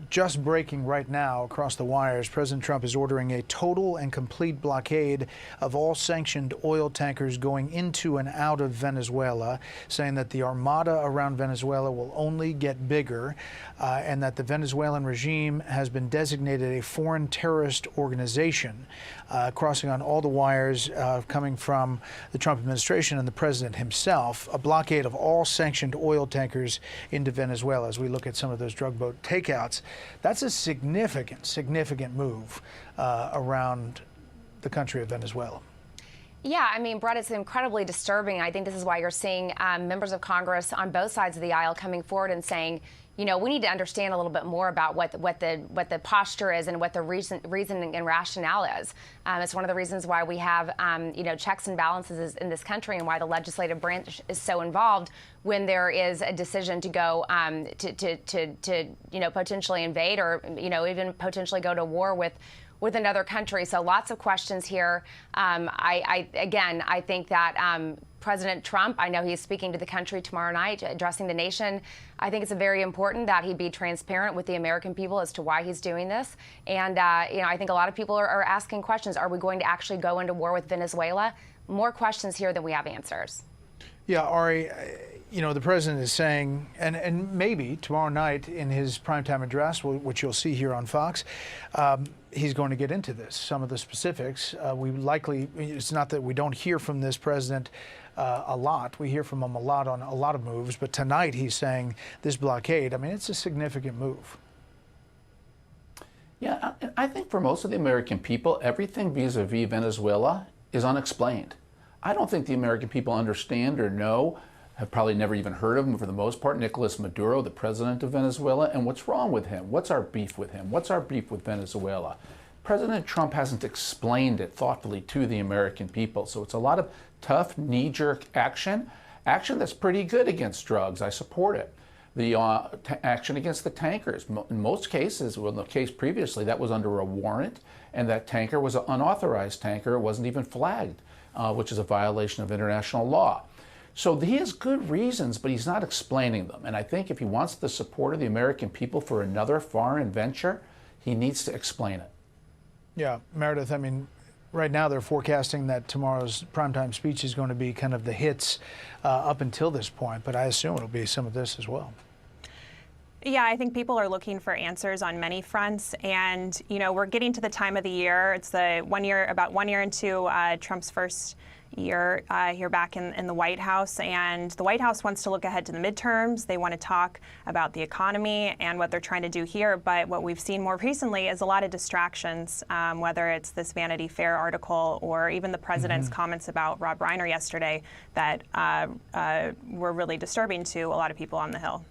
Just breaking right now across the wires, President Trump is ordering a total and complete blockade of all sanctioned oil tankers going into and out of Venezuela, saying that the armada around Venezuela will only get bigger, and that the Venezuelan regime has been designated a foreign terrorist organization, crossing on all the wires coming from the Trump administration and the president himself. A blockade of all sanctioned oil tankers into Venezuela as we look at some of those drug boat takeouts. That's a significant move around the country of Venezuela. Yeah, I mean, Brett, it's incredibly disturbing. I think this is why you're seeing members of Congress on both sides of the aisle coming forward and saying, you know, we need to understand a little bit more about what the posture is and what the reasoning and rationale is. It's one of the reasons why we have, you know, checks and balances in this country, and why the legislative branch is so involved when there is a decision to go to you know, potentially invade or, you know, even potentially go to war with another country. So lots of questions here. I think that President Trump, I know he's speaking to the country tomorrow night, addressing the nation. I think it's very important that he be transparent with the American people as to why he's doing this. And, you know, I think a lot of people are asking questions. Are we going to actually go into war with Venezuela? More questions here than we have answers. Yeah, Ari, you know, the president is saying, and maybe tomorrow night in his primetime address, which you'll see here on Fox, he's going to get into this, some of the specifics. It's not that we don't hear from this president a lot. We hear from him a lot on a lot of moves, but tonight he's saying this blockade, I mean, it's a significant move. Yeah, I think for most of the American people, everything vis-a-vis Venezuela is unexplained. I don't think the American people understand or know, have probably never even heard of him for the most part, Nicolas Maduro, the president of Venezuela, and what's wrong with him? What's our beef with him? What's our beef with Venezuela? President Trump hasn't explained it thoughtfully to the American people, so it's a lot of tough, knee-jerk action that's pretty good against drugs. I support it. The action against the tankers, in most cases, well, in the case previously, that was under a warrant, and that tanker was an unauthorized tanker. It wasn't even flagged, which is a violation of international law. So he has good reasons, but he's not explaining them. And I think if he wants the support of the American people for another foreign venture, he needs to explain it. Yeah, Meredith, I mean, right now they're forecasting that tomorrow's primetime speech is going to be kind of the hits up until this point, but I assume it'll be some of this as well. Yeah, I think people are looking for answers on many fronts, and you know, we're getting to the time of the year. It's about 1 year into Trump's first year here back in the White House, and the White House wants to look ahead to the midterms. They want to talk about the economy and what they're trying to do here, but what we've seen more recently is a lot of distractions, whether it's this Vanity Fair article or even the president's comments about Rob Reiner yesterday that were really disturbing to a lot of people on the Hill.